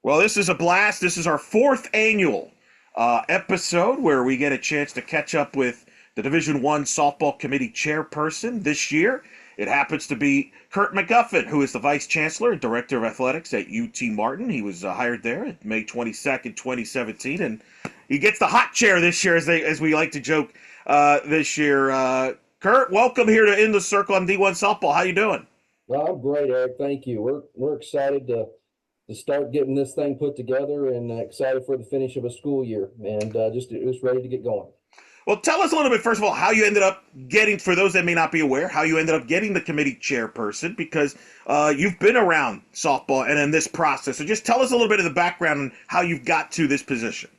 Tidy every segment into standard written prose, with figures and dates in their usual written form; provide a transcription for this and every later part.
Well, this is a blast. This is our fourth annual episode where we get a chance to catch up with the Division One softball committee chairperson this year. It happens to be Kurt McGuffin, who is the vice chancellor and director of athletics at UT Martin. He was hired there May 22nd, 2017, and he gets the hot chair this year, as we like to joke this year. Kurt, welcome here to In the Circle on D1 Softball. How you doing? Well, I'm great, Eric. Thank you. We're excited to start getting this thing put together and excited for the finish of a school year and just ready to get going. Well, tell us a little bit, first of all, how you ended up getting, for those that may not be aware, how you ended up getting the committee chairperson, because you've been around softball and in this process. So just tell us a little bit of the background and how you've got to this position.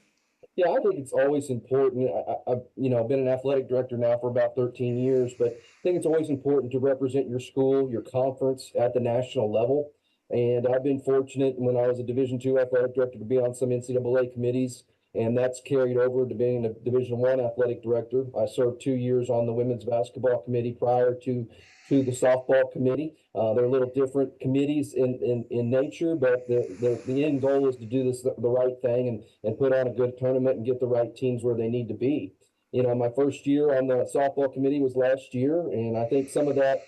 Yeah, I think it's always important. I've been an athletic director now for about 13 years, but I think it's always important to represent your school, your conference at the national level. And I've been fortunate when I was a Division II athletic director to be on some NCAA committees, and that's carried over to being a Division I athletic director. I served 2 years on the women's basketball committee prior to the softball committee. They're a little different committees in nature, but the end goal is to do this the right thing and put on a good tournament and get the right teams where they need to be. You know, my first year on the softball committee was last year, and I think some of that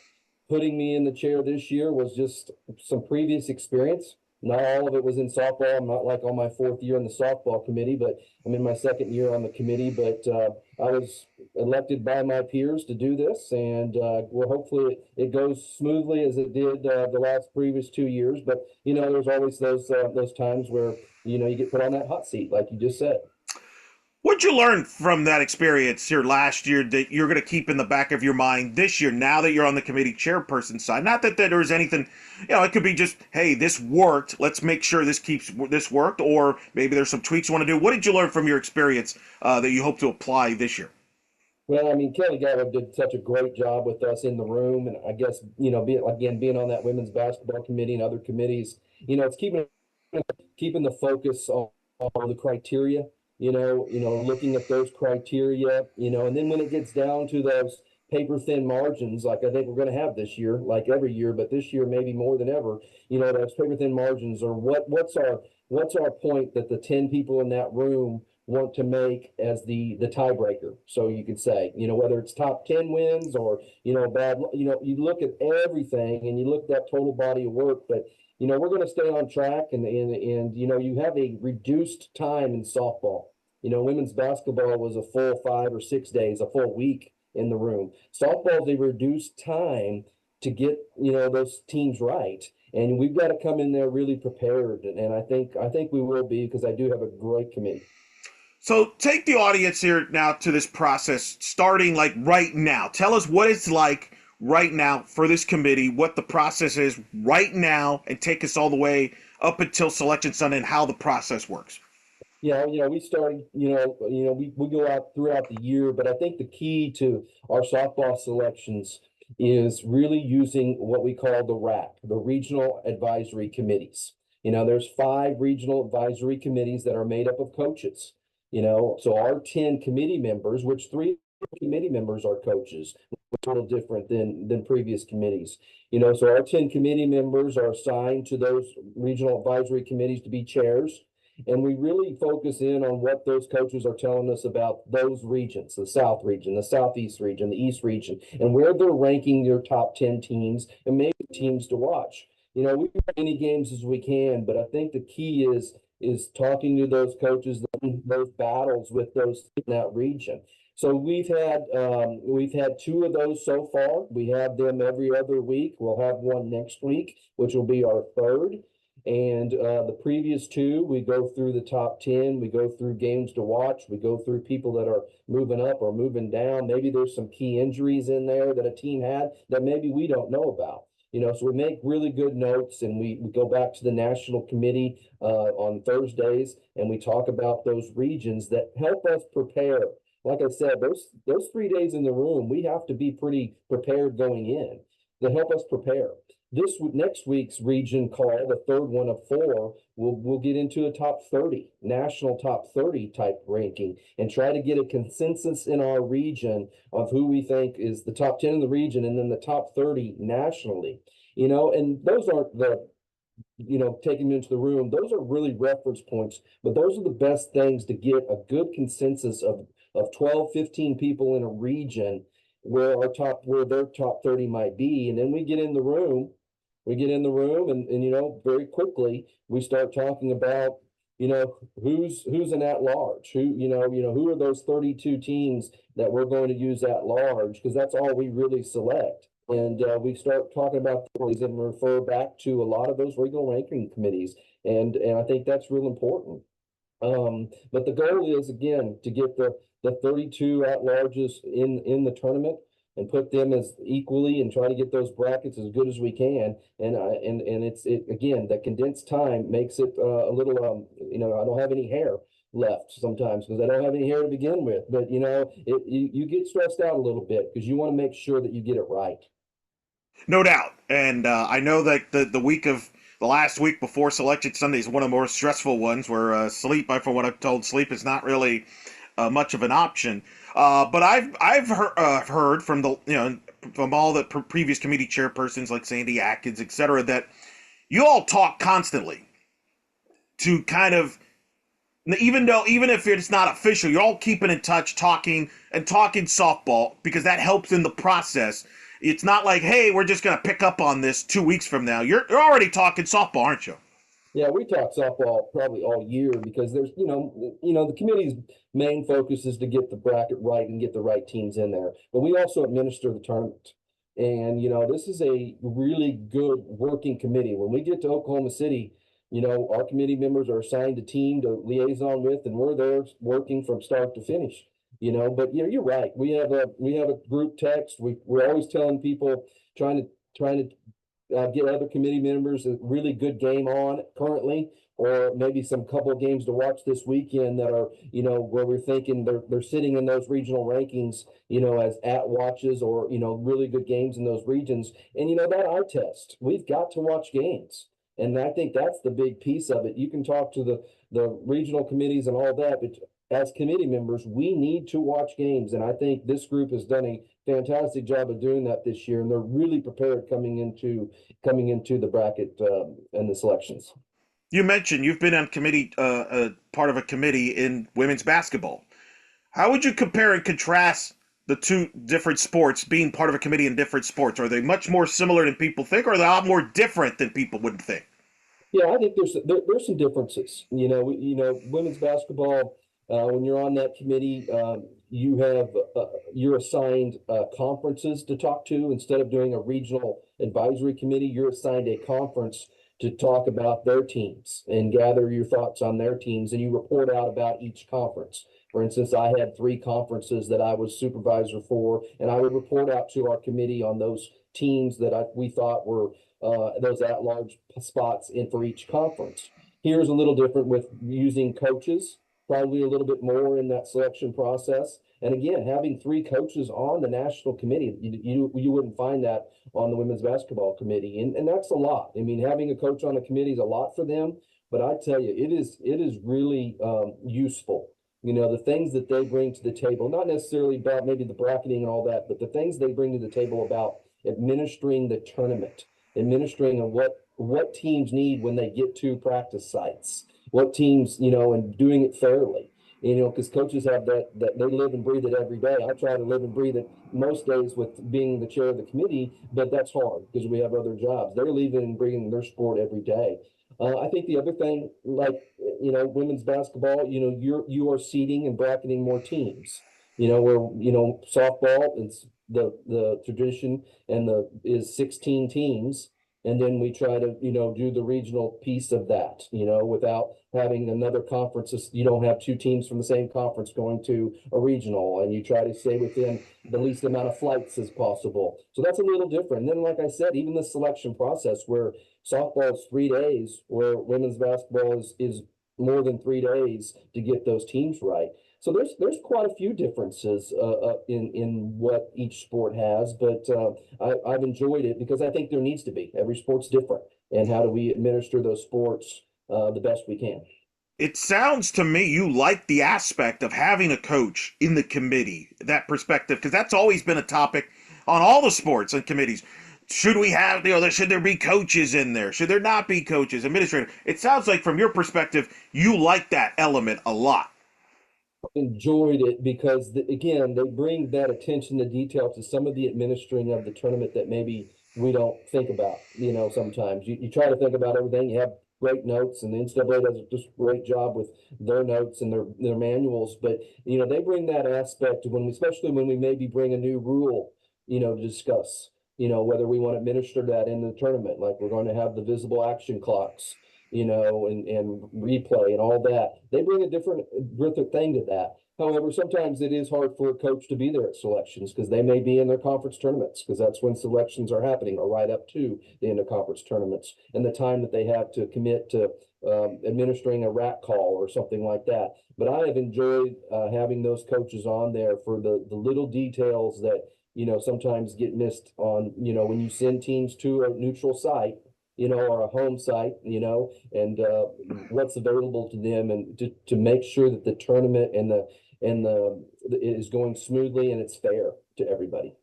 putting me in the chair this year was just some previous experience. Not all of it was in softball. I'm not like on my fourth year in the softball committee, but I'm in my second year on the committee. But I was elected by my peers to do this, and well, hopefully it goes smoothly as it did the last previous 2 years. But you know, there's always those times where you get put on that hot seat, like you just said. What'd you learn from that experience here last year that you're going to keep in the back of your mind this year now that you're on the committee chairperson side? Not that there was anything, it could be just, hey, this worked. Let's make sure this worked, or maybe there's some tweaks you want to do. What did you learn from your experience that you hope to apply this year? Well, I mean, Kelly Gallup did such a great job with us in the room, and I guess being on that women's basketball committee and other committees, it's keeping the focus on the criteria. Looking at those criteria, and then when it gets down to those paper thin margins, like I think we're going to have this year, like every year, but this year maybe more than ever, those paper thin margins are what's our point that the 10 people in that room want to make as the tiebreaker. So you could say, whether it's top 10 wins or, bad, you look at everything and you look at that total body of work, but we're going to stay on track and you have a reduced time in softball. Women's basketball was a full 5 or 6 days, a full week in the room. Softball is a reduced time to get, those teams right. And we've got to come in there really prepared. And I think we will be, because I do have a great committee. So take the audience here now to this process starting like right now. Tell us what it's like right now for this committee, what the process is right now, and take us all the way up until Selection Sunday and how the process works. Yeah, we started, we go out throughout the year, but I think the key to our softball selections is really using what we call the RAC, the Regional Advisory Committees. There's 5 regional advisory committees that are made up of coaches. So our 10 committee members, which 3 committee members are coaches, a little different than previous committees. So our 10 committee members are assigned to those regional advisory committees to be chairs. And we really focus in on what those coaches are telling us about those regions, the South region, the Southeast region, the East region, and where they're ranking their top 10 teams and maybe teams to watch. We win as many games as we can, but I think the key is talking to those coaches, those battles with those in that region. So we've had 2 of those so far. We have them every other week. We'll have one next week, which will be our third. And the previous 2, we go through the top 10, we go through games to watch, we go through people that are moving up or moving down. Maybe there's some key injuries in there that a team had that maybe we don't know about. So we make really good notes, and we go back to the national committee on Thursdays, and we talk about those regions that help us prepare. Like I said, those 3 days in the room, we have to be pretty prepared going in to help us prepare. This next week's region call, the third one of 4, we'll get into a top 30, national top 30 type ranking, and try to get a consensus in our region of who we think is the top 10 in the region and then the top 30 nationally. And those aren't taking them into the room. Those are really reference points, but those are the best things to get a good consensus of 12, 15 people in a region where their top 30 might be. And then we get in the room and very quickly we start talking about, who's an at large, who are those 32 teams that we're going to use at large, because that's all we really select. And we start talking about these and refer back to a lot of those regional ranking committees. And I think that's real important. But the goal is, again, to get the 32 at larges in the tournament and put them as equally and try to get those brackets as good as we can. And it's again, that condensed time makes it a little I don't have any hair left sometimes because I don't have any hair to begin with. But you get stressed out a little bit because you want to make sure that you get it right. No doubt. And I know that the last week before Selection Sunday is one of the more stressful ones where sleep, from what I've told, sleep is not really much of an option. But I've heard from from all the previous committee chairpersons like Sandy Atkins, etc., that you all talk constantly to kind of, even if it's not official, you're all keeping in touch, talking softball because that helps in the process. It's not like, hey, we're just going to pick up on this 2 weeks from now. You're already talking softball, aren't you? Yeah, we talk softball probably all year because there's, the committee's main focus is to get the bracket right and get the right teams in there. But we also administer the tournament. And, this is a really good working committee. When we get to Oklahoma City, our committee members are assigned a team to liaison with, and we're there working from start to finish. But you're right. We have a group text. We're always telling people, trying to get other committee members a really good game on currently, or maybe some couple of games to watch this weekend that are, where we're thinking they're sitting in those regional rankings, as at watches or, really good games in those regions. And, that eye test, we've got to watch games. And I think that's the big piece of it. You can talk to the regional committees and all that, but as committee members, we need to watch games. And I think this group has done a fantastic job of doing that this year. And they're really prepared coming into the bracket and the selections. You mentioned you've been on committee, part of a committee in women's basketball. How would you compare and contrast the two different sports, being part of a committee in different sports? Are they much more similar than people think, or are they a lot more different than people would think? Yeah, I think there's some differences. Women's basketball. When you're on that committee, you're assigned conferences to talk to instead of doing a regional advisory committee. You're assigned a conference to talk about their teams and gather your thoughts on their teams, and you report out about each conference. For instance, I had 3 conferences that I was supervisor for, and I would report out to our committee on those teams that we thought were those at-large spots in for each conference. Here's a little different with using coaches, probably a little bit more in that selection process. And again, having 3 coaches on the national committee, you wouldn't find that on the women's basketball committee. And that's a lot. I mean, having a coach on the committee is a lot for them, but I tell you, it is really useful. The things that they bring to the table, not necessarily about maybe the bracketing and all that, but the things they bring to the table about administering the tournament, administering and what teams need when they get to practice sites, what teams, and doing it fairly, because coaches have that they live and breathe it every day. I try to live and breathe it most days with being the chair of the committee, but that's hard because we have other jobs. They're living and breathing their sport every day. I think the other thing, like, women's basketball, you are seeding and bracketing more teams, where, softball is the tradition and is 16 teams. And then we try to, do the regional piece of that, without having another conference. You don't have 2 teams from the same conference going to a regional, and you try to stay within the least amount of flights as possible. So that's a little different. And then, like I said, even the selection process where softball is 3 days, where women's basketball is more than 3 days to get those teams right. So there's quite a few differences in what each sport has, but I've enjoyed it because I think there needs to be. Every sport's different, and how do we administer those sports the best we can? It sounds to me you like the aspect of having a coach in the committee, that perspective, because that's always been a topic on all the sports and committees. should we have, should there be coaches in there? Should there not be coaches, administrator? It sounds like from your perspective, you like that element a lot. Enjoyed it because again, they bring that attention to detail to some of the administering of the tournament that maybe we don't think about. Sometimes you try to think about everything. You have great notes, and the NCAA does just a great job with their notes and their manuals. But they bring that aspect when especially when we maybe bring a new rule, to discuss. Whether we want to administer that in the tournament, like we're going to have the visible action clocks, and replay and all that. They bring a different thing to that. However, sometimes it is hard for a coach to be there at selections because they may be in their conference tournaments because that's when selections are happening or right up to the end of conference tournaments and the time that they have to commit to administering a rack call or something like that. But I have enjoyed having those coaches on there for the little details that sometimes get missed on, when you send teams to a neutral site, or a home site, and what's available to them, and to make sure that the tournament and the is going smoothly and it's fair to everybody.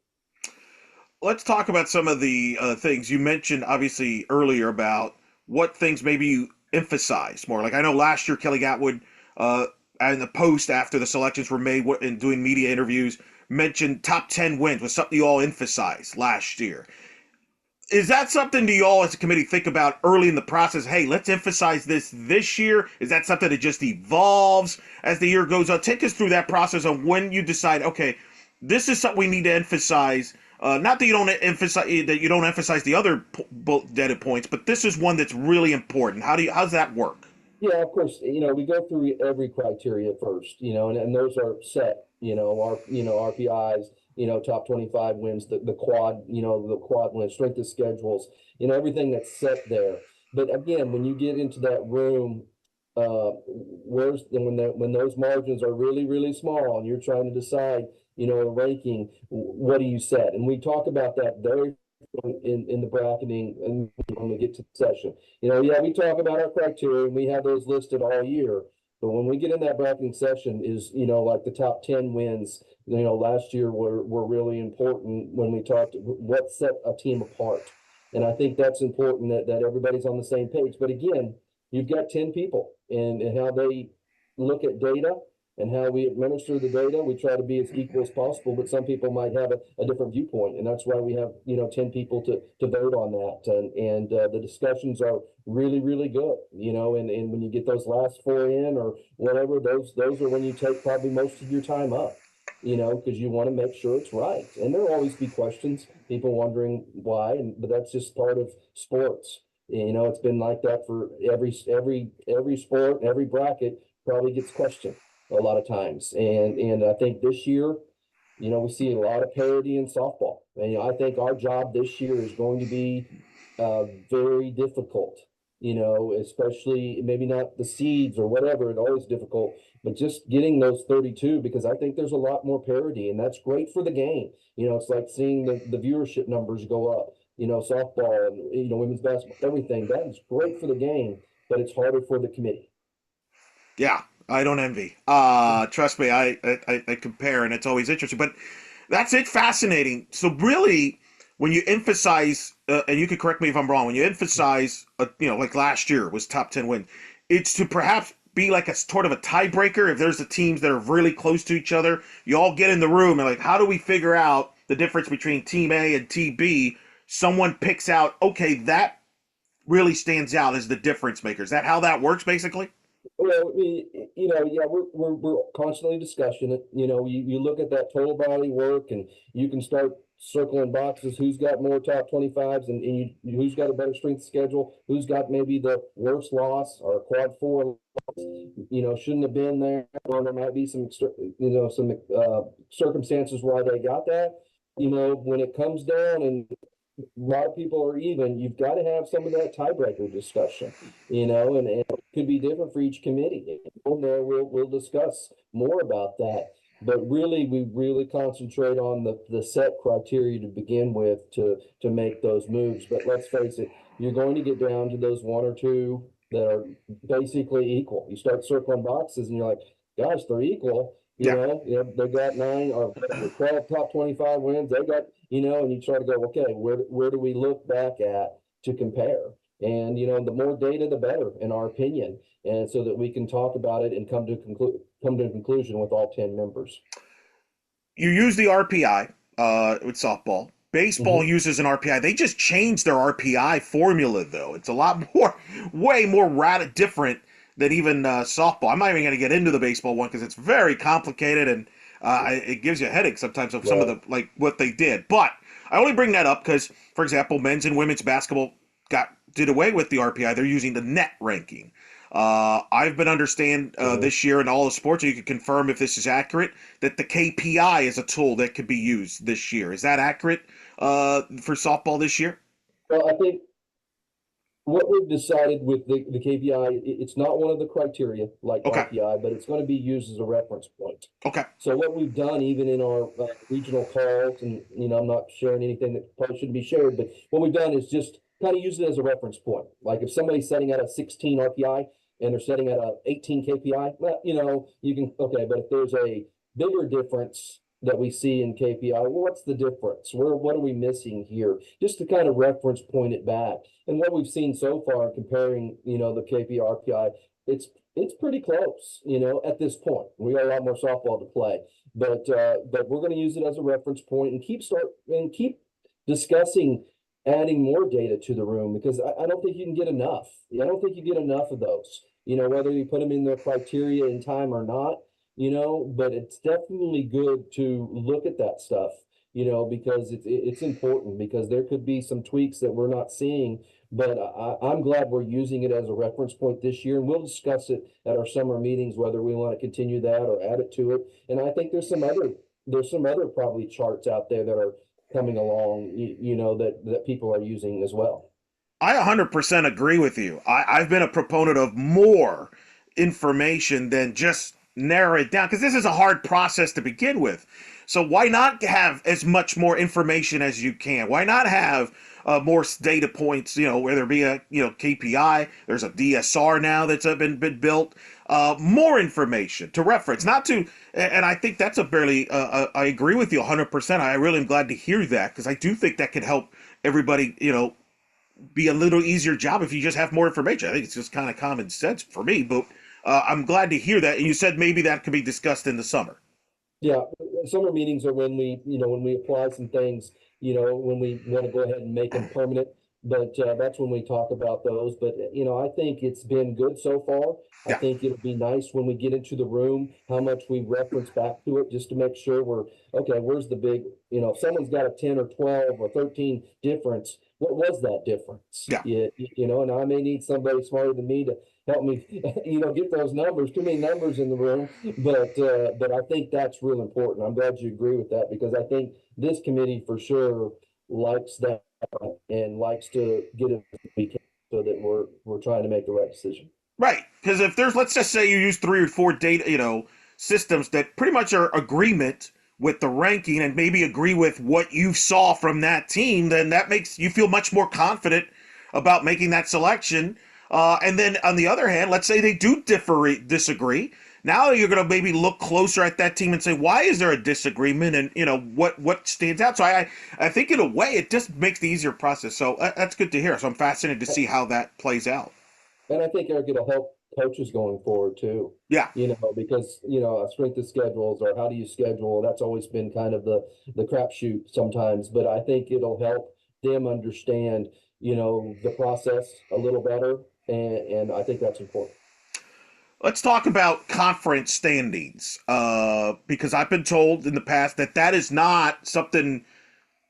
Let's talk about some of the things you mentioned, obviously earlier about what things maybe you emphasize more. Like I know last year Kelly Gatwood, in the post after the selections were made and doing media interviews, mentioned top 10 wins was something you all emphasized last year. Is that something do you all as a committee think about early in the process? Hey, let's emphasize this year. Is that something that just evolves as the year goes on? Take us through that process of when you decide, okay, this is something we need to emphasize. Not that you don't emphasize the other data points, but this is one that's really important. How's that work? Yeah, of course, we go through every criteria first, and those are set, RPIs, top 25 wins, the quad, the quad wins, strength of schedules, everything that's set there. But again, when you get into that room, when those margins are really, really small and you're trying to decide, a ranking, what do you set? And we talk about that very in the bracketing and when we get to the session. Yeah, we talk about our criteria and we have those listed all year. But when we get in that bracketing session is, like the top 10 wins, last year were really important when we talked what set a team apart. And I think that's important that everybody's on the same page. But again, you've got 10 people and how they look at data and how we administer the data. We try to be as equal as possible, but some people might have a different viewpoint. And that's why we have, 10 people to vote on that. And the discussions are really, really good, and when you get those last four in or whatever, those are when you take probably most of your time up, because you want to make sure it's right. And there'll always be questions, people wondering why, but that's just part of sports. It's been like that for every sport, every bracket probably gets questioned a lot of times. And I think this year, we see a lot of parity in softball. And I think our job this year is going to be very difficult, especially maybe not the seeds or whatever, it's always difficult, but just getting those 32, because I think there's a lot more parity and that's great for the game. It's like seeing the viewership numbers go up, softball and, women's basketball, everything. That is great for the game, but it's harder for the committee. Yeah, I don't envy. Trust me, I compare, and it's always interesting. But that's it, fascinating. So really, when you emphasize, and you can correct me if I'm wrong, when you emphasize, like last year was top 10 win, it's to perhaps be like a sort of a tiebreaker. If there's the teams that are really close to each other, you all get in the room and like, how do we figure out the difference between Team A and Team B? Someone picks out, okay, that really stands out as the difference maker. Is that how that works, basically? Well, yeah, we're constantly discussing it. You look at that total body work, and you can start circling boxes. Who's got more top 25s, and who's got a better strength schedule? Who's got maybe the worst loss or a quad four? Shouldn't have been there. Or there might be some circumstances why they got that. When it comes down and a lot of people are even, you've got to have some of that tiebreaker discussion, and it could be different for each committee. And there we'll discuss more about that. But really, we really concentrate on the set criteria to begin with to make those moves. But let's face it, you're going to get down to those one or two that are basically equal. You start circling boxes and you're like, gosh, they're equal. You Yeah. know, they got 12 top 25 wins. They got, and you try to go, okay, where do we look back at to compare? And the more data, the better, in our opinion, and so that we can talk about it and come to a conclusion with all 10 members. You use the RPI with softball. Baseball Mhm. uses an RPI. They just changed their RPI formula, though. It's a lot more, way more different than even softball. I'm not even going to get into the baseball one because it's very complicated and it gives you a headache sometimes of some of Right. the like what they did. But I only bring that up because, for example, men's and women's basketball did away with the RPI. They're using the net ranking. I've been understand Mhm. this year in all the sports, and you can confirm if this is accurate, that the KPI is a tool that could be used this year. Is that accurate for softball this year? Well, I think what we've decided with the KPI, it's not one of the criteria like Okay. RPI, but it's going to be used as a reference point. Okay. So what we've done, even in our regional calls, and I'm not sharing anything that probably shouldn't be shared, but what we've done is just kind of use it as a reference point. Like if somebody's setting at a 16 RPI and they're setting at a 18 KPI, well, you can, okay, but if there's a bigger difference that we see in KPI, well, what's the difference? What are we missing here? Just to kind of reference point it back. And what we've seen so far comparing, the KPI RPI, it's pretty close, at this point. We got a lot more softball to play, but we're going to use it as a reference point and keep discussing adding more data to the room because I don't think you can get enough. I don't think you get enough of those. Whether you put them in the criteria in time or not, but it's definitely good to look at that stuff. Because it's important because there could be some tweaks that we're not seeing, but I'm glad we're using it as a reference point this year, and we'll discuss it at our summer meetings whether we want to continue that or add it to it. And I think there's some other probably charts out there that are coming along, that people are using as well. I 100% agree with you. I've been a proponent of more information than just narrow it down because this is a hard process to begin with. So why not have as much more information as you can? Why not have more data points? Whether it be a KPI, there's a DSR now that's been built. More information to reference, not to. And I think that's a barely. I agree with you 100%. I really am glad to hear that because I do think that could help everybody. Be a little easier job if you just have more information. I think it's just kind of common sense for me, but I'm glad to hear that. And you said maybe that could be discussed in the summer. Yeah, summer meetings are when we apply some things, when we want to go ahead and make them permanent. But that's when we talk about those. But I think it's been good so far. I Yeah. think it'll be nice when we get into the room, how much we reference back to it, just to make sure we're okay. Where's the big, if someone's got a 10 or 12 or 13 difference, what was that difference? Yeah. Yeah, and I may need somebody smarter than me to help me, get those numbers. Too many numbers in the room, but I think that's real important. I'm glad you agree with that because I think this committee for sure likes that and likes to get it so that we're trying to make the right decision. Right. Because if there's, let's just say you use 3 or 4 data, systems that pretty much are agreement with the ranking and maybe agree with what you saw from that team, then that makes you feel much more confident about making that selection. And then on the other hand, let's say they do disagree. Now you're going to maybe look closer at that team and say, why is there a disagreement, and what stands out. So I think in a way it just makes the easier process. So that's good to hear. So I'm fascinated to see how that plays out. And I think, Eric, it'll help coaches going forward too. Yeah. Because strength of schedules or how do you schedule? That's always been kind of the crapshoot sometimes. But I think it'll help them understand, the process a little better, and I think that's important. Let's talk about conference standings, because I've been told in the past that that is not something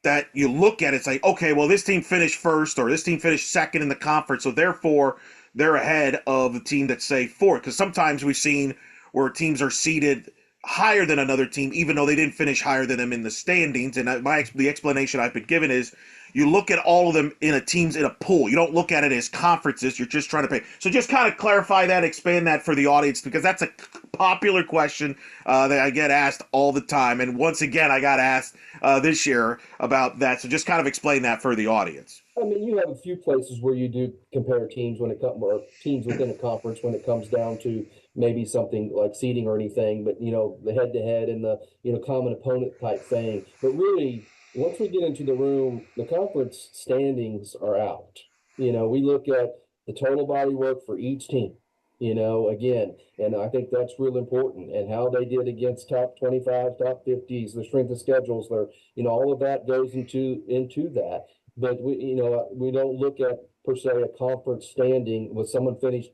that you look at and say, okay, well, this team finished first or this team finished second in the conference, so therefore they're ahead of the team that's, say, fourth. Because sometimes we've seen where teams are seated higher than another team, even though they didn't finish higher than them in the standings. And the explanation I've been given is you look at all of them in a teams in a pool. You don't look at it as conferences. You're just trying to pay. So just kind of clarify that, expand that for the audience, because that's a popular question that I get asked all the time. And once again, I got asked this year about that. So just kind of explain that for the audience. I mean, you have a few places where you do compare teams when it comes, or teams within a conference when it comes down to maybe something like seeding or anything, but the head to head and the common opponent type thing. But really, once we get into the room, the conference standings are out. We look at the total body work for each team. Again, and I think that's real important, and how they did against top 25, top 50s, the strength of schedules, all of that goes into that. But we don't look at per se a conference standing with someone finished,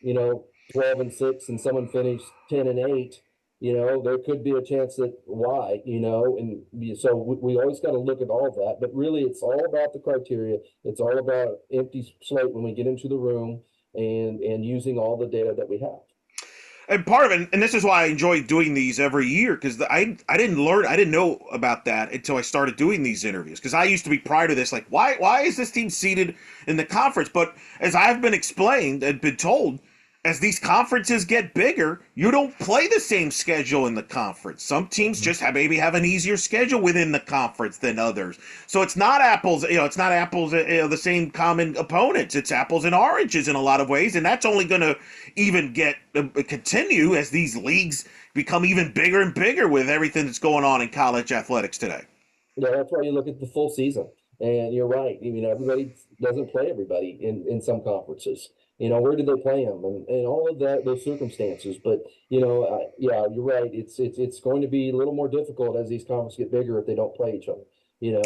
12-6 and someone finished 10-8. There could be a chance that why, and so we always got to look at all that. But really, it's all about the criteria. It's all about empty slate when we get into the room and using all the data that we have. And part of it, and this is why I enjoy doing these every year, because I didn't know about that until I started doing these interviews. Because I used to be prior to this like, why is this team seated in the conference? But as I've been explained and been told, as these conferences get bigger, you don't play the same schedule in the conference. Some teams just maybe have an easier schedule within the conference than others. So it's not apples, the same common opponents. It's apples and oranges in a lot of ways, and that's only going to even continue as these leagues become even bigger and bigger with everything that's going on in college athletics today. Yeah, that's why you look at the full season. And you're right. Everybody doesn't play everybody in some conferences. Where do they play them, and all of that, those circumstances. But yeah, you're right. It's going to be a little more difficult as these conferences get bigger if they don't play each other.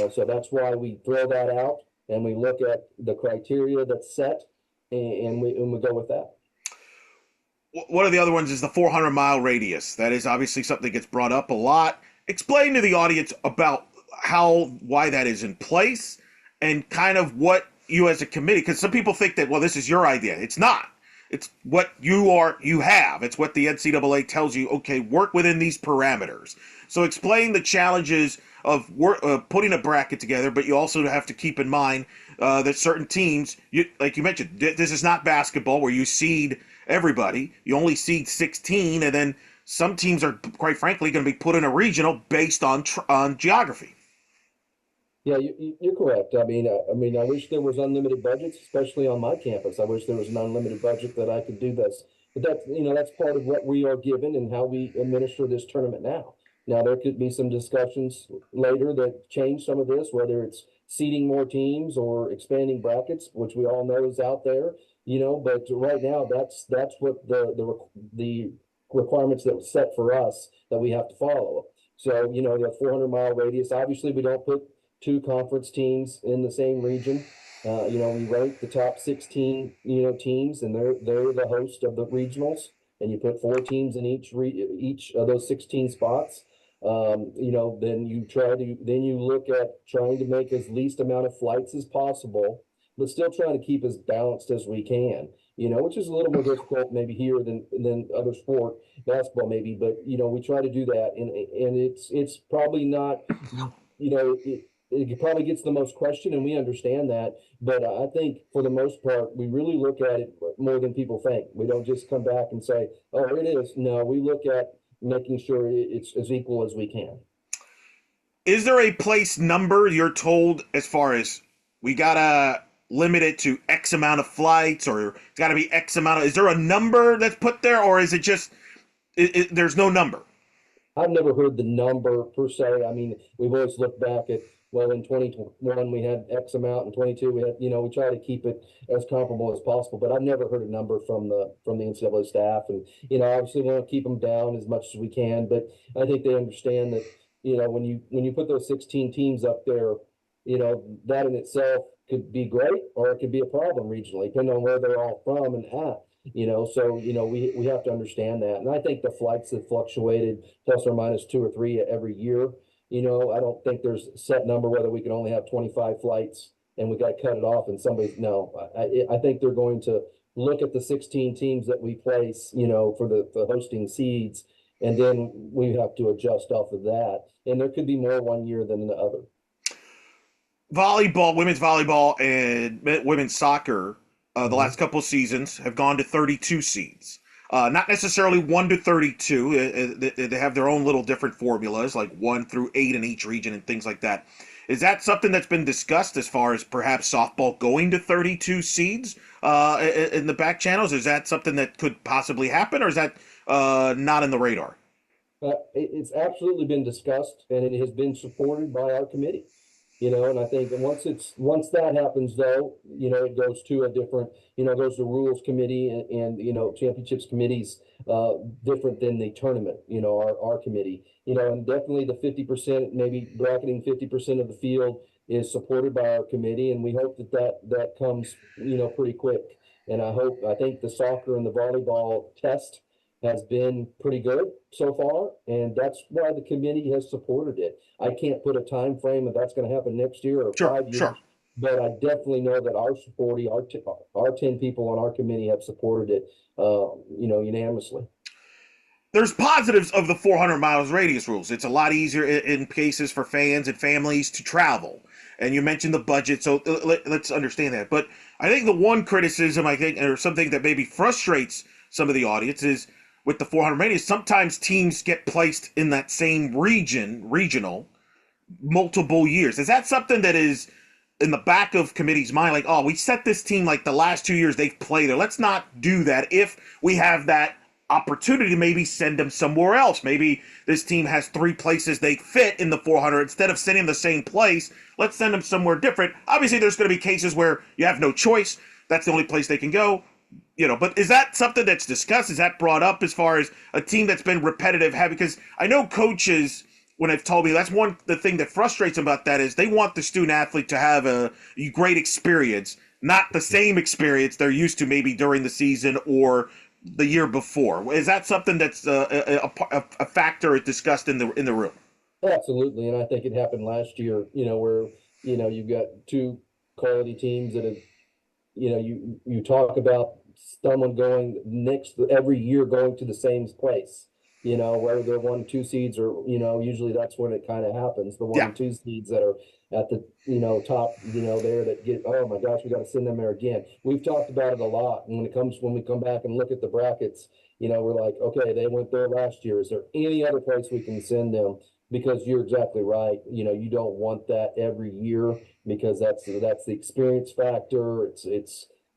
So that's why we throw that out and we look at the criteria that's set, and we go with that. One of the other ones is the 400-mile radius. That is obviously something that gets brought up a lot. Explain to the audience about why that is in place, and kind of what you as a committee, because some people think that, well, this is your idea. It's not. It's what you have. It's what the NCAA tells you, okay, work within these parameters. So explain the challenges of putting a bracket together, but you also have to keep in mind that certain teams, like you mentioned, this is not basketball where you seed everybody. You only seed 16, and then some teams are, quite frankly, going to be put in a regional based on geography. Yeah, you're correct. I mean, I wish there was unlimited budgets, especially on my campus. I wish there was an unlimited budget that I could do this. But that's part of what we are given and how we administer this tournament now. Now, there could be some discussions later that change some of this, whether it's seeding more teams or expanding brackets, which we all know is out there. But right now, that's what the requirements that was set for us that we have to follow. So, the 400-mile radius. Obviously, we don't put two conference teams in the same region. We rank the top 16, teams, and they're the host of the regionals. And you put 4 teams in each of those 16 spots. Then you look at trying to make as least amount of flights as possible, but still trying to keep as balanced as we can. Which is a little more difficult maybe here than other sport, basketball maybe, but we try to do that, and it's probably not, it probably gets the most question, and we understand that. But I think for the most part, we really look at it more than people think. We don't just come back and say, oh, here it is. No, we look at making sure it's as equal as we can. Is there a place number you're told as far as we got to limit it to X amount of flights, or it's got to be X amount is there a number that's put there, or is it just, there's no number? I've never heard the number per se. I mean, we've always looked back at, well, in 2021 we had X amount, in 22 we had, we try to keep it as comparable as possible. But I've never heard a number from the NCAA staff, and obviously we want to keep them down as much as we can. But I think they understand that when you put those 16 teams up there, that in itself could be great, or it could be a problem regionally, depending on where they're all from and at. So we have to understand that, and I think the flights have fluctuated plus or minus 2 or 3 every year. I don't think there's a set number whether we can only have 25 flights and we got to cut it off. And I think they're going to look at the 16 teams that we place, for the hosting seeds, and then we have to adjust off of that. And there could be more one year than the other. Women's volleyball and women's soccer, the last couple of seasons have gone to 32 seeds. Not necessarily 1 to 32. They have their own little different formulas, like 1 through 8 in each region and things like that. Is that something that's been discussed as far as perhaps softball going to 32 seeds in the back channels? Is that something that could possibly happen, or is that not in the radar? It's absolutely been discussed and it has been supported by our committee. And I think once that happens though, it goes to a different, goes to rules committee and championships committees, different than the tournament, our committee, and definitely the 50%, maybe bracketing 50% of the field is supported by our committee. And we hope that comes, pretty quick. And I think the soccer and the volleyball test has been pretty good so far, and that's why the committee has supported it. I can't put a time frame if that's going to happen next year or Sure, 5 years, sure. but I definitely know that our 10 people on our committee have supported it, unanimously. There's positives of the 400 miles radius rules. It's a lot easier in cases for fans and families to travel. And you mentioned the budget, so let's understand that. But I think the one criticism, or something that maybe frustrates some of the audience is with the 400 radius, sometimes teams get placed in that same regional, multiple years. Is that something that is in the back of committee's mind? Like, oh, we set this team like the last 2 years they've played there. Let's not do that if we have that opportunity to maybe send them somewhere else. Maybe this team has 3 places they fit in the 400. Instead of sending them the same place, let's send them somewhere different. Obviously, there's going to be cases where you have no choice. That's the only place they can go. But is that something that's discussed? Is that brought up as far as a team that's been repetitive heavy? Because I know coaches, when they've told me, that's the thing that frustrates them about that is they want the student athlete to have a great experience, not the same experience they're used to maybe during the season or the year before. Is that something that's a factor discussed in the room? Absolutely, and I think it happened last year, where you've got 2 quality teams that have, you talk about someone going every year going to the same place, whether they're 1 2 seeds or, usually that's when it kind of happens. The 1 Yeah. and 2 seeds that are at the, top, there that get, oh my gosh, we got to send them there again. We've talked about it a lot. And when we come back and look at the brackets, we're like, okay, they went there last year. Is there any other place we can send them? Because you're exactly right. You don't want that every year because that's the experience factor.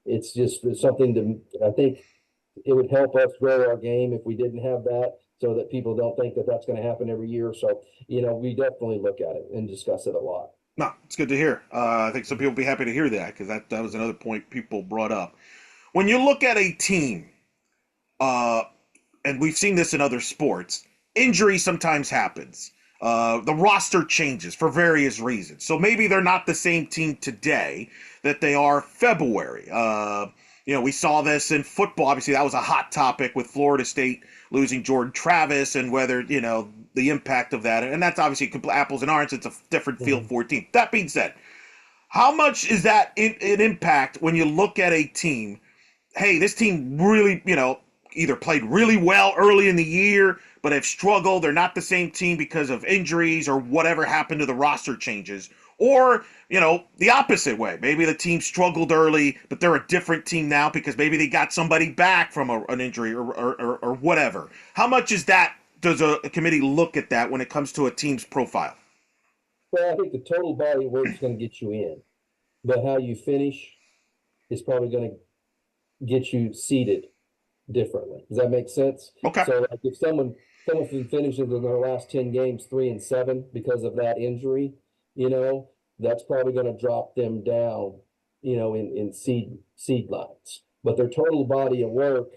It's just something to, I think it would help us grow our game if we didn't have that, so that people don't think that that's going to happen every year. So, we definitely look at it and discuss it a lot. No, it's good to hear. I think some people will be happy to hear that because that was another point people brought up. When you look at a team, and we've seen this in other sports, injury sometimes happens. The roster changes for various reasons. So maybe they're not the same team today that they are February. We saw this in football. Obviously, that was a hot topic with Florida State losing Jordan Travis and whether, the impact of that. And that's obviously apples and oranges. It's a different field for a team. That being said, how much is that an impact when you look at a team? Hey, this team really, either played really well early in the year, but have struggled. They're not the same team because of injuries or whatever happened to the roster changes. Or, the opposite way. Maybe the team struggled early, but they're a different team now because maybe they got somebody back from an injury or whatever. How much is that? Does a committee look at that when it comes to a team's profile? Well, I think the total body of work is going to get you in, but how you finish is probably going to get you seated differently. Does that make sense? Okay. So like if someone finishes in their last 10 games 3-7 because of that injury, that's probably going to drop them down, in seed lines. But their total body of work,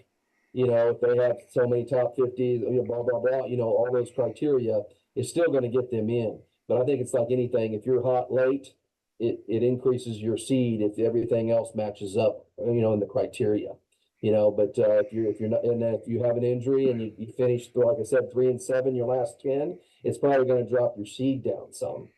if they have so many top 50, blah, blah, blah, all those criteria is still going to get them in. But I think it's like anything. If you're hot late, it increases your seed if everything else matches up, in the criteria. But if you're not, and if you have an injury and you finish, like I said, 3-7, your last 10, it's probably going to drop your seed down some,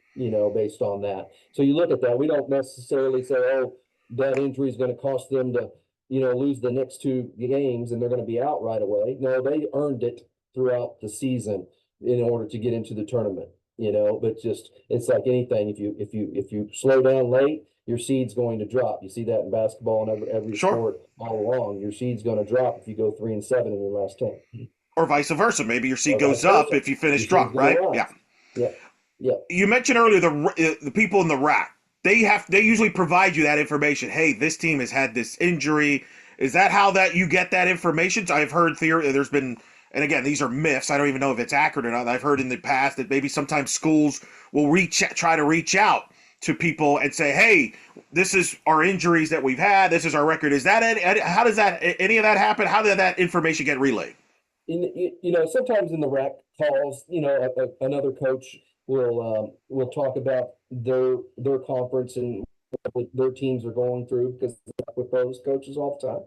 based on that. So you look at that. We don't necessarily say, oh, that injury is going to cost them to, lose the next 2 games and they're going to be out right away. No, they earned it throughout the season in order to get into the tournament. But just it's like anything. If you slow down late, your seed's going to drop. You see that in basketball and every Sure. sport all along. Your seed's going to drop if you go 3-7 in your last 10. Or vice versa. Maybe your seed Or goes vice up versa. if you finish Your drop, seed's gonna right? rise. Yeah. Yeah. Yeah. You mentioned earlier the people in the rack. They usually provide you that information. Hey, this team has had this injury. Is that how that you get that information? I've heard theory. There's been, and again, these are myths. I don't even know if it's accurate or not. I've heard in the past that maybe sometimes schools will try to reach out to people and say, "Hey, this is our injuries that we've had. This is our record." Is that how does that any of that happen? How did that information get relayed? Sometimes in the rack calls, another coach will talk about their conference and what their teams are going through because with those coaches all the time.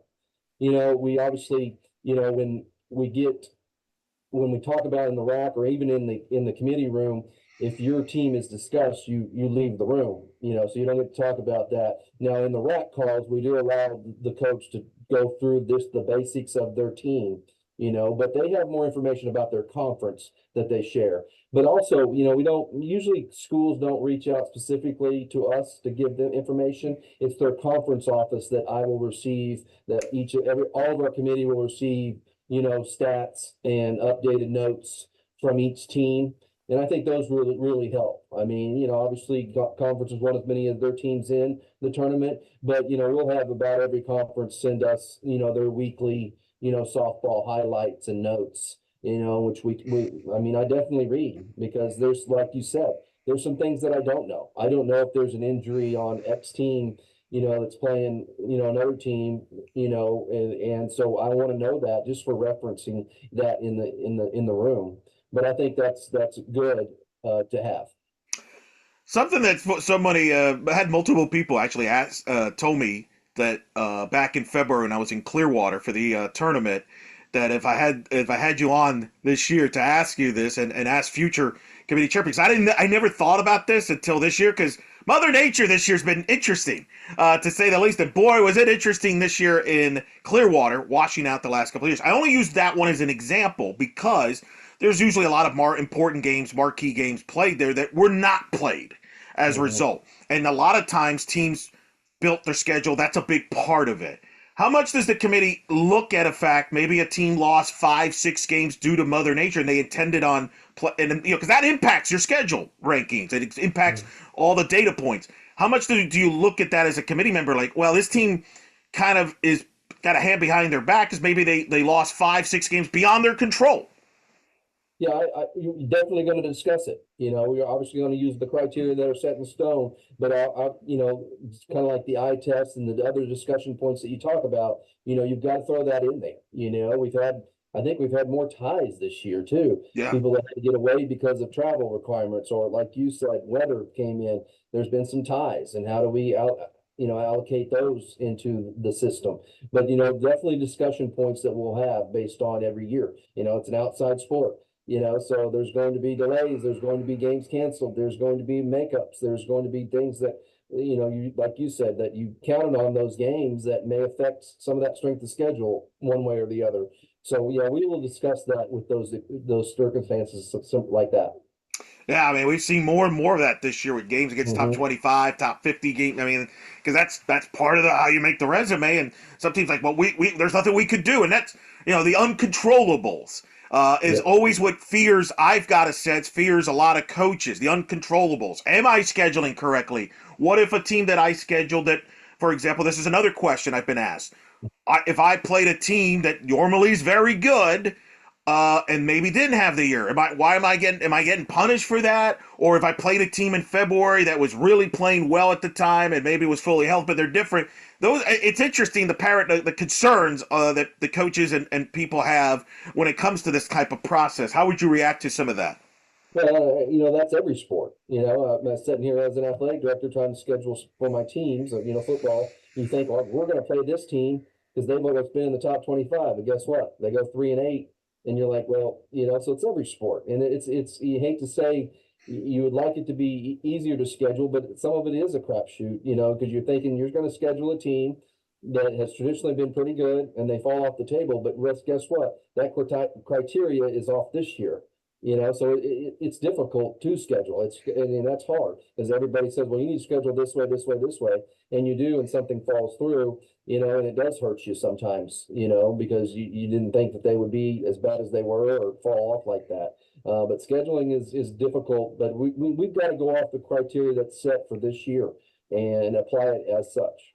We obviously, when we talk about in the rack or even in the committee room, if your team is discussed, you leave the room, so you don't get to talk about that. Now in the rack calls, we do allow the coach to go through the basics of their team, but they have more information about their conference that they share. But also, we don't usually schools don't reach out specifically to us to give them information. It's their conference office that I will receive, that all of our committee will receive, stats and updated notes from each team. And I think those really help. I mean, obviously conferences want as many of their teams in the tournament, but we'll have about every conference send us, their weekly, softball highlights and notes, which I mean, I definitely read because there's, like you said, there's some things that I don't know. I don't know if there's an injury on X team, that's playing, another team, and so I want to know that just for referencing that in the room. But I think that's good to have. Something that somebody had multiple people actually told me that back in February when I was in Clearwater for the tournament, that if I had you on this year to ask you this and ask future committee chair, because I never thought about this until this year, because Mother Nature this year's been interesting, to say the least. And boy, was it interesting this year in Clearwater, washing out the last couple of years. I only used that one as an example because there's usually a lot of more important games, marquee games played there that were not played as a result. And a lot of times teams built their schedule. That's a big part of it. How much does the committee look at a fact, maybe a team lost 5-6 games due to Mother Nature and they intended on play, and because that impacts your schedule rankings, it impacts all the data points. How much do you look at that as a committee member? Like, well, this team kind of is got a hand behind their back because maybe they lost 5-6 games beyond their control. Yeah, you're definitely going to discuss it. We're obviously going to use the criteria that are set in stone, but it's kind of like the eye test and the other discussion points that you talk about. You've got to throw that in there. I think we've had more ties this year too. Yeah. People that had to get away because of travel requirements, or like you said, weather came in. There's been some ties, and how do we allocate those into the system? But definitely discussion points that we'll have based on every year. It's an outside sport. So there's going to be delays, there's going to be games canceled, there's going to be makeups, there's going to be things that, you like you said, that you counted on those games that may affect some of that strength of schedule one way or the other. So yeah, we will discuss that with those circumstances, something like that. Yeah, I mean, we've seen more and more of that this year with games against top 25, top 50 games. I mean, because that's part of how you make the resume. And some teams like, well, we there's nothing we could do, and that's the uncontrollables. Is always what I've got a sense, fears a lot of coaches, the uncontrollables. Am I scheduling correctly? What if a team that I scheduled that, for example, this is another question I've been asked. If I played a team that normally is very good, and maybe didn't have the year, am I getting punished for that? Or if I played a team in February that was really playing well at the time and maybe was fully healthy, but they're different. It's interesting the concerns that the coaches and people have when it comes to this type of process. How would you react to some of that? Well, that's every sport. I'm sitting here as an athletic director trying to schedule for my teams, football. You think, well, we're going to play this team because they've always been in the top 25. But guess what? They go 3-8, and you're like, well, so it's every sport, and it's you hate to say you would like it to be easier to schedule, but some of it is a crapshoot, because you're thinking you're going to schedule a team that has traditionally been pretty good, and they fall off the table. But guess what? That criteria is off this year. So it's difficult to schedule. And that's hard because everybody says, well, you need to schedule this way, this way, this way. And you do, and something falls through, and it does hurt you sometimes, because you didn't think that they would be as bad as they were or fall off like that. But scheduling is difficult, but we've got to go off the criteria that's set for this year and apply it as such.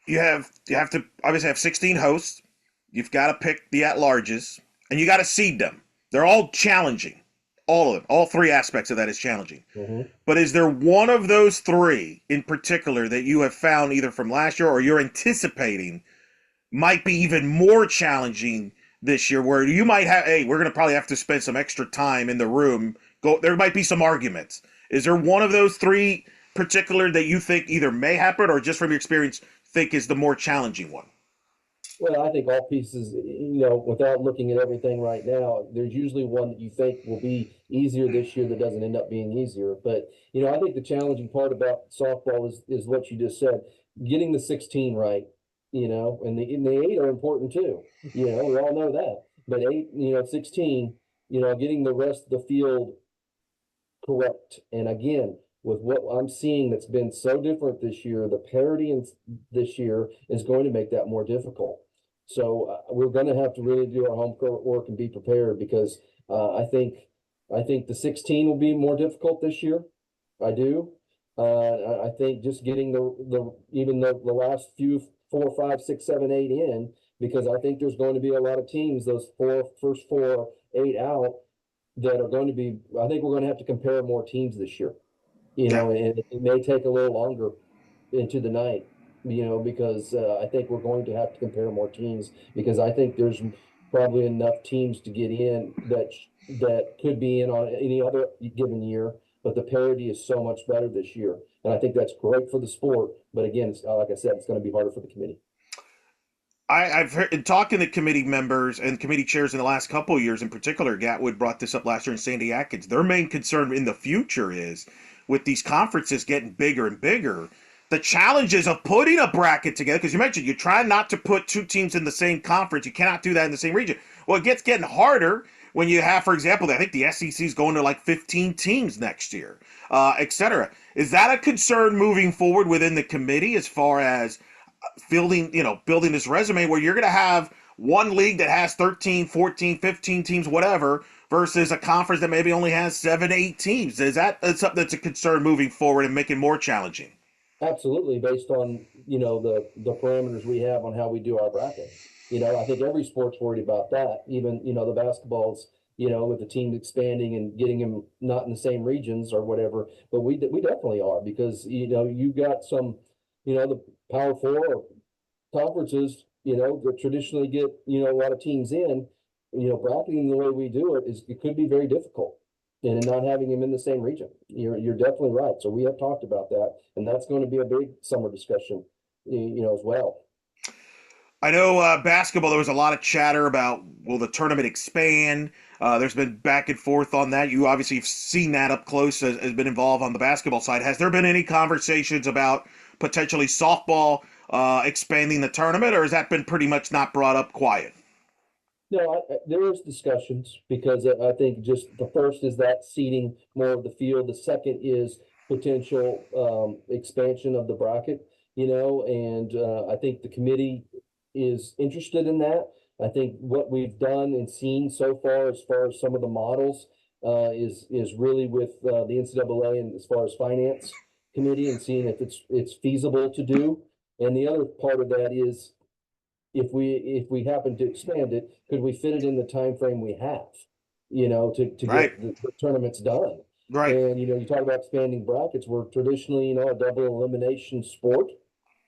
You have to obviously have 16 hosts. You've got to pick the at-larges, and you got to seed them. They're all challenging. All of them. All three aspects of that is challenging. Mm-hmm. But is there one of those three in particular that you have found either from last year or you're anticipating might be even more challenging this year, where you might have, hey, we're going to probably have to spend some extra time in the room. There might be some arguments. Is there one of those three particular that you think either may happen or just from your experience think is the more challenging one? Well, I think all pieces, without looking at everything right now, there's usually one that you think will be easier this year that doesn't end up being easier. But, I think the challenging part about softball is what you just said, getting the 16 right, and the eight are important too. We all know that. But eight, 16, getting the rest of the field correct. And again, with what I'm seeing that's been so different this year, the parity in this year is going to make that more difficult. So we're going to have to really do our homework work and be prepared because I think the 16 will be more difficult this year. I do. I think just getting the last few 4, 5, 6, 7, 8 in, because I think there's going to be a lot of teams, those first 4, 8 out, that are going to be. I think we're going to have to compare more teams this year. Yeah. And it may take a little longer into the night, because I think we're going to have to compare more teams because I think there's probably enough teams to get in that could be in on any other given year, but the parity is so much better this year. And I think that's great for the sport. But again, like I said, it's going to be harder for the committee. I've heard in talking to committee members and committee chairs in the last couple of years, in particular, Gatwood brought this up last year, and Sandy Atkins. Their main concern in the future is with these conferences getting bigger and bigger, the challenges of putting a bracket together. Because you mentioned you're trying not to put two teams in the same conference. You cannot do that in the same region. Well, it gets getting harder when you have, for example, I think the SEC is going to like 15 teams next year, et cetera. Is that a concern moving forward within the committee as far as building this resume where you're going to have one league that has 13, 14, 15 teams, whatever, versus a conference that maybe only has 7, 8 teams? Is that something that's a concern moving forward and making more challenging? Absolutely, based on the parameters we have on how we do our bracket. I think every sport's worried about that. Even the basketballs, with the team expanding and getting them not in the same regions or whatever. But we definitely are because you got some, the Power Four conferences, that traditionally get a lot of teams in. Bracketing the way we do it could be very difficult, and not having them in the same region. You're definitely right. So we have talked about that, and that's going to be a big summer discussion, as well. I know basketball, there was a lot of chatter about will the tournament expand? There's been back and forth on that. You obviously have seen that up close, has been involved on the basketball side. Has there been any conversations about potentially softball expanding the tournament, or has that been pretty much not brought up quiet? No, there is discussions because I think just the first is that seeding more of the field. The second is potential expansion of the bracket, and I think the committee is interested in that. I think what we've done and seen so far as some of the models, is really with the NCAA and as far as finance committee and seeing if it's feasible to do. And the other part of that is if we happen to expand it, could we fit it in the time frame we have, to Right, get the tournaments done? right. And you talk about expanding brackets. We're traditionally, a double elimination sport,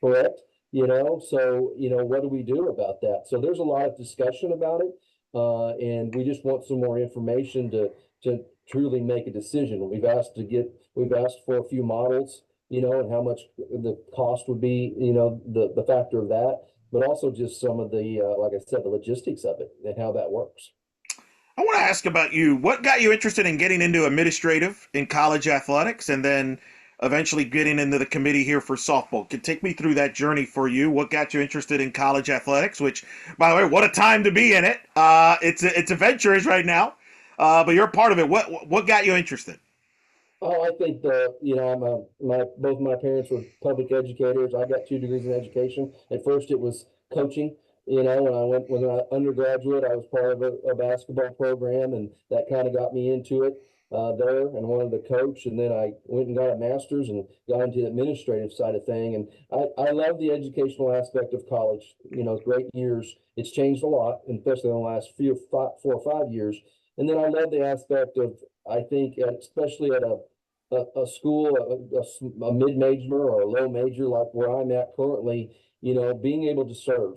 correct? So what do we do about that? So there's a lot of discussion about it, and we just want some more information to truly make a decision. We've asked for a few models, and how much the cost would be, the factor of that, but also just some of the like I said, the logistics of it and how that works. I want to ask about you. What got you interested in getting into administrative in college athletics and then eventually getting into the committee here for softball? Can take me through that journey for you. What got you interested in college athletics, which, by the way, what a time to be in it. It's adventurous right now, but you're a part of it. What got you interested? Oh, I think both my parents were public educators. I got 2 degrees in education. At first, it was coaching, You know, when I undergraduate, I was part of a basketball program, and that kind of got me into it there, and wanted to coach. And then I went and got a master's and got into the administrative side of thing. And I love the educational aspect of college. You know, great years. It's changed a lot, especially in the last 4 or 5 years. And then I love the aspect of, I think, especially at a school, a mid-major or a low major like where I'm at currently, you know, being able to serve,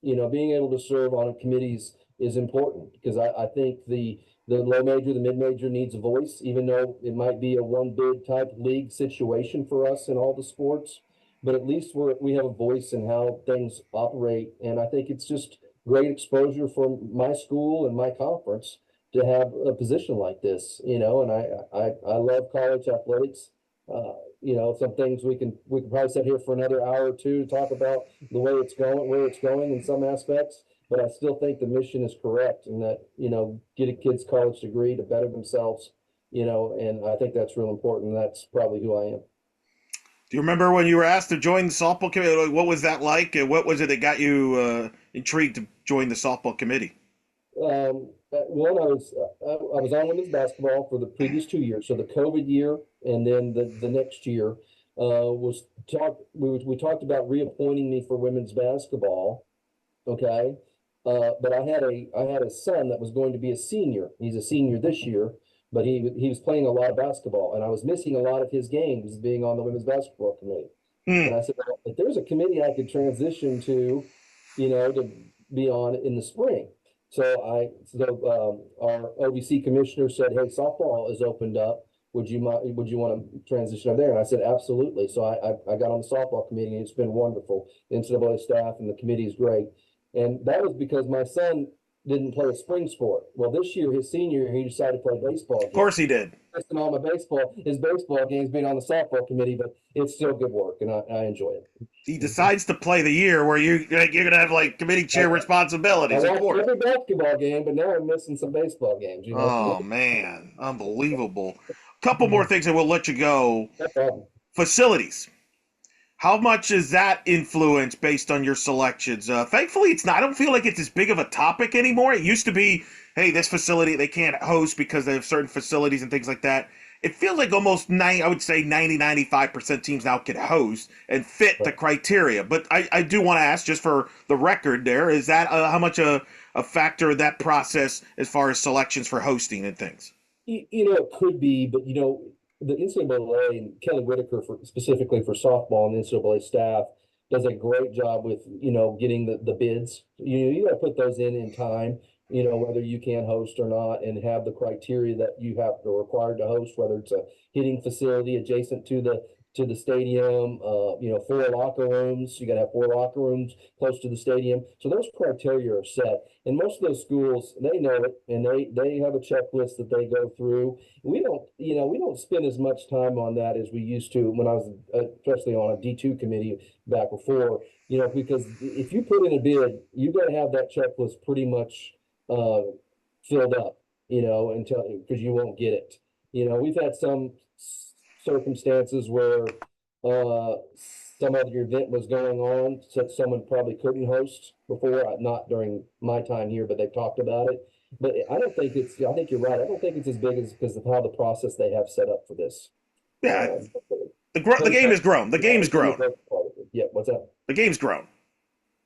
being able to serve on committees is important, because I think the low major, the mid major needs a voice, even though it might be a one bid type league situation for us in all the sports. But at least we have a voice in how things operate. And I think it's just great exposure for my school and my conference to have a position like this, and I love college athletics. Some things we can probably sit here for another hour or two to talk about the way it's going, where it's going in some aspects. But I still think the mission is correct, and that, get a kid's college degree to better themselves, and I think that's real important. And that's probably who I am. Do you remember when you were asked to join the softball committee? What was that like? And what was it that got you intrigued to join the softball committee? One, I was on women's basketball for the previous 2 years, so the COVID year, and then the next year was we talked about reappointing me for women's basketball. Okay. But I had a son that was going to be a senior. He's a senior this year, but he was playing a lot of basketball, and I was missing a lot of his games being on the women's basketball committee. And I said, well, if there's a committee I could transition to, to be on in the spring. So our OVC commissioner said, "Hey, softball is opened up. Would you want to transition over there?" And I said, "Absolutely." So I got on the softball committee, and it's been wonderful. The NCAA staff and the committee is great. And that was because my son didn't play a spring sport. Well, this year, his senior year, he decided to play baseball. Of course he did. Missing all his baseball games, being on the softball committee, but it's still good work, and I enjoy it. He decides to play the year where you're gonna have like committee chair responsibilities. I Of course. watched every basketball game, but now I'm missing some baseball games. Oh man, unbelievable. Couple more things, and we'll let you go. No problem. Facilities. How much is that influence based on your selections? Thankfully, it's not. I don't feel like it's as big of a topic anymore. It used to be, hey, this facility, they can't host because they have certain facilities and things like that. It feels like almost I would say 90-95% teams now can host and fit the criteria. But I do want to ask, just for the record there, is that how much a factor in that process as far as selections for hosting and things? It could be, but the NCAA and Kelly Whitaker specifically for softball, and the NCAA staff does a great job with, getting the bids. You got to put those in time, whether you can host or not, and have the criteria that you are required to host, whether it's a hitting facility adjacent to the stadium, 4 locker rooms. You got to have 4 locker rooms close to the stadium. So those criteria are set. And most of those schools, they know it, and they have a checklist that they go through. We don't spend as much time on that as we used to when I was, especially on a D2 committee back before, because if you put in a bid, you got to have that checklist pretty much filled up, because you won't get it. We've had some circumstances where some other event was going on, so someone probably couldn't host before, not during my time here, but they've talked about it. But I think you're right. I don't think it's as big as because of how the process they have set up for this. Yeah, the game has grown. The game's grown. Yeah, what's that? The game's grown.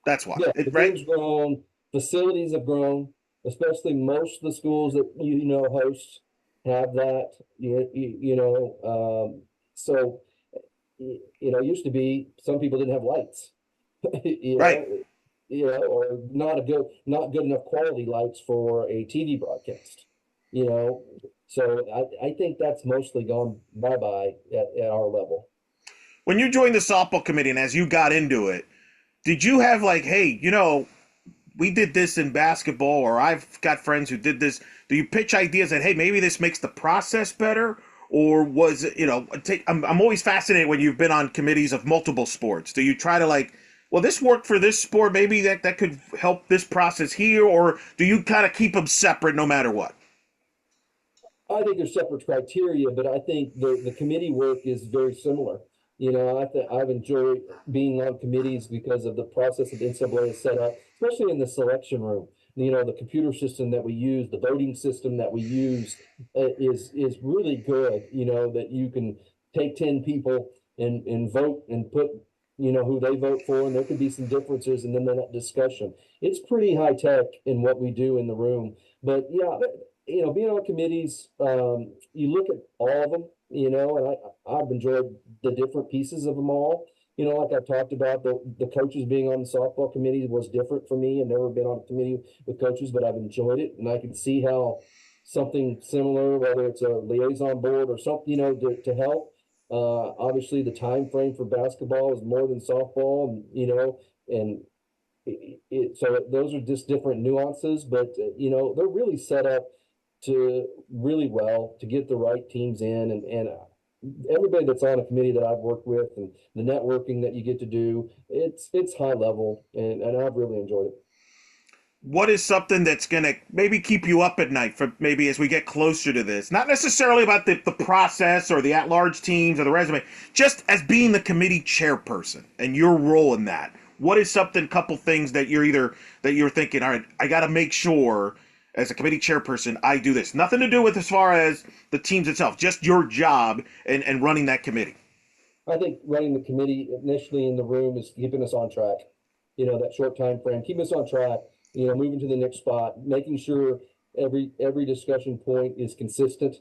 That's why. Yeah, the game's grown. Facilities have grown, especially most of the schools that host have that. So it used to be some people didn't have lights, right? Or not good enough quality lights for a TV broadcast. So I think that's mostly gone bye-bye at our level. When you joined the softball committee and as you got into it, did you have like, hey, we did this in basketball, or I've got friends who did this? Do you pitch ideas that, hey, maybe this makes the process better? Or was it, I'm always fascinated when you've been on committees of multiple sports. Do you try to like, well, this worked for this sport, maybe that could help this process here? Or do you kind of keep them separate no matter what? I think there's separate criteria, but I think the committee work is very similar. I've enjoyed being on committees because of the process that NCAA has set up. especially in the selection room. You know, the computer system that we use, the voting system that we use is really good. You know, that you can take 10 people and vote and put, you know, who they vote for, and there could be some differences, and then that discussion. It's pretty high tech in what we do in the room. But yeah, you know, being on committees, you look at all of them, you know, and I've enjoyed the different pieces of them all. You know, like I've talked about, the coaches being on the softball committee was different for me. I've never been on a committee with coaches, but I've enjoyed it, and I can see how something similar, whether it's a liaison board or something, you know, to help. Obviously, the time frame for basketball is more than softball, and, you know, and so those are just different nuances, but you know, they're really set up to really well to get the right teams in, and everybody that's on a committee that I've worked with, and the networking that you get to do, it's high level, and I've really enjoyed it. What is something that's going to maybe keep you up at night for maybe as we get closer to this? Not necessarily about the process or the at-large teams or the resume, just as being the committee chairperson and your role in that. What is something, couple things that you're thinking, all right, I got to make sure as a committee chairperson I do this. Nothing to do with as far as the teams itself, just your job and running that committee. I think running the committee initially in the room is keeping us on track. You know, that short time frame, keeping us on track, you know, moving to the next spot, making sure every discussion point is consistent.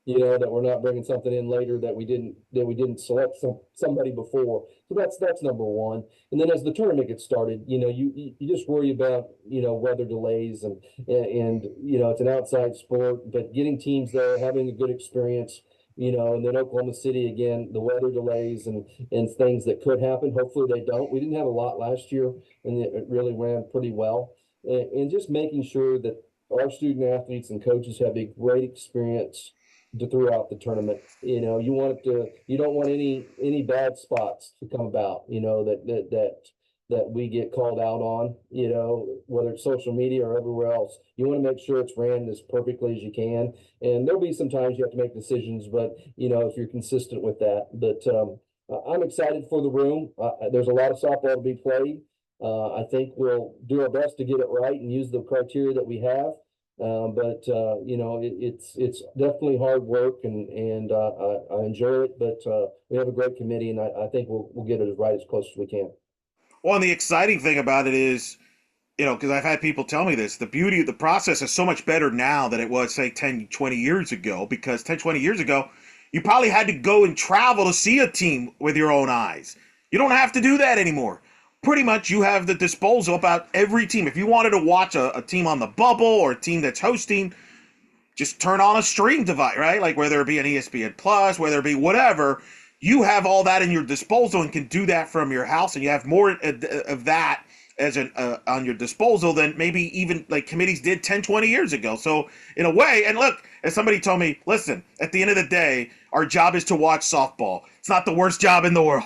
You know, that we're not bringing something in later that we didn't select somebody before. So that's number one. And then as the tournament gets started, you know, you just worry about, you know, weather delays, and you know, it's an outside sport, but getting teams there, having a good experience, you know. And then Oklahoma City again, the weather delays and things that could happen. Hopefully they don't. We didn't have a lot last year, and it really ran pretty well. And just making sure that our student athletes and coaches have a great experience throughout the tournament. You know, you don't want any bad spots to come about, you know, that we get called out on, you know, whether it's social media or everywhere else. You want to make sure it's ran as perfectly as you can. And there'll be some times you have to make decisions, but you know, if you're consistent with that. But I'm excited for the room. There's a lot of softball to be played. I think we'll do our best to get it right and use the criteria that we have. But you know, it's definitely hard work, and I enjoy it. But we have a great committee, and I think we'll get it as right as close as we can. Well, and the exciting thing about it is, you know, because I've had people tell me this, the beauty of the process is so much better now than it was, say, 10, 20 years ago, because 10, 20 years ago, you probably had to go and travel to see a team with your own eyes. You don't have to do that anymore. Pretty much you have the disposal about every team. If you wanted to watch a team on the bubble or a team that's hosting, just turn on a stream device, right? Like whether it be an ESPN Plus, whether it be whatever, you have all that in your disposal and can do that from your house, and you have more of that as an on your disposal than maybe even like committees did 10, 20 years ago. So in a way, and look, as somebody told me, listen, at the end of the day, our job is to watch softball. It's not the worst job in the world.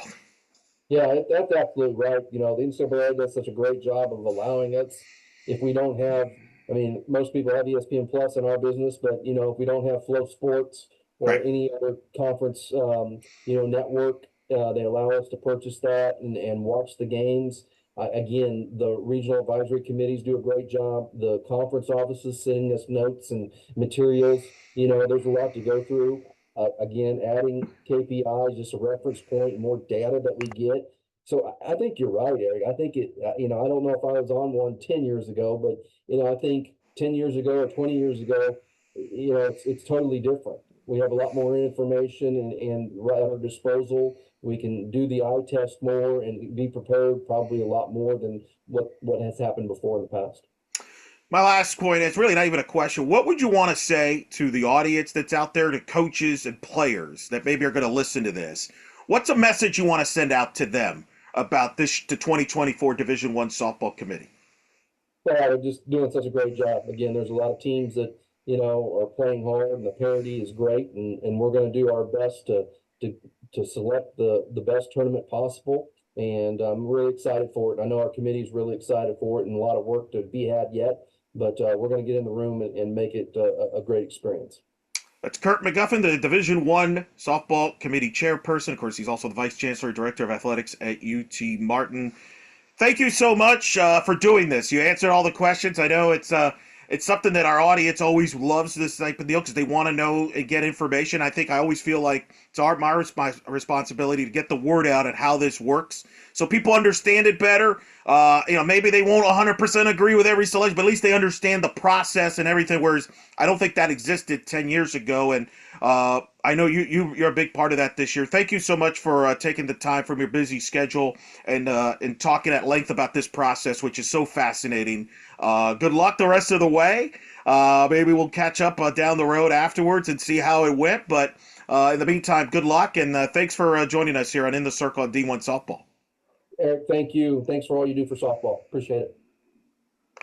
Yeah, that's absolutely right. You know, the NCAA does such a great job of allowing us. If we don't have, I mean, most people have ESPN Plus in our business, but you know, if we don't have Flow Sports or Right. any other conference, you know, network, they allow us to purchase that and watch the games. Again, the regional advisory committees do a great job. The conference offices sending us notes and materials. You know, there's a lot to go through. Again, adding KPIs, just a reference point, more data that we get. So I think you're right, Eric. I think you know, I don't know if I was on one 10 years ago, but, you know, I think 10 years ago or 20 years ago, you know, it's totally different. We have a lot more information and right at our disposal. We can do the eye test more and be prepared probably a lot more than what has happened before in the past. My last point is really not even a question. What would you want to say to the audience that's out there, to coaches and players that maybe are going to listen to this? What's a message you want to send out to them about this, the 2024 Division One softball committee? Well, they're just doing such a great job. Again, there's a lot of teams that, you know, are playing hard, and the parity is great, and we're going to do our best to to select the best tournament possible. And I'm really excited for it. I know our committee's really excited for it, and a lot of work to be had yet, but we're going to get in the room and make it a great experience. That's Kurt McGuffin, the Division One softball committee chairperson. Of course, he's also the vice chancellor, director of athletics at UT Martin. thank you so much for doing this. You answered all the questions. I know it's something that our audience always loves this type of deal because they want to know and get information. I think I always feel like it's my responsibility to get the word out and how this works so people understand it better. Maybe they won't 100% agree with every selection, but at least they understand the process and everything. Whereas I don't think that existed 10 years ago, and I know you're a big part of that this year. Thank you so much for taking the time from your busy schedule and talking at length about this process, which is so fascinating. Good luck the rest of the way. Maybe we'll catch up down the road afterwards and see how it went. But in the meantime, good luck, and thanks for joining us here on In the Circle on D1 Softball. Eric, thank you. Thanks for all you do for softball. Appreciate it.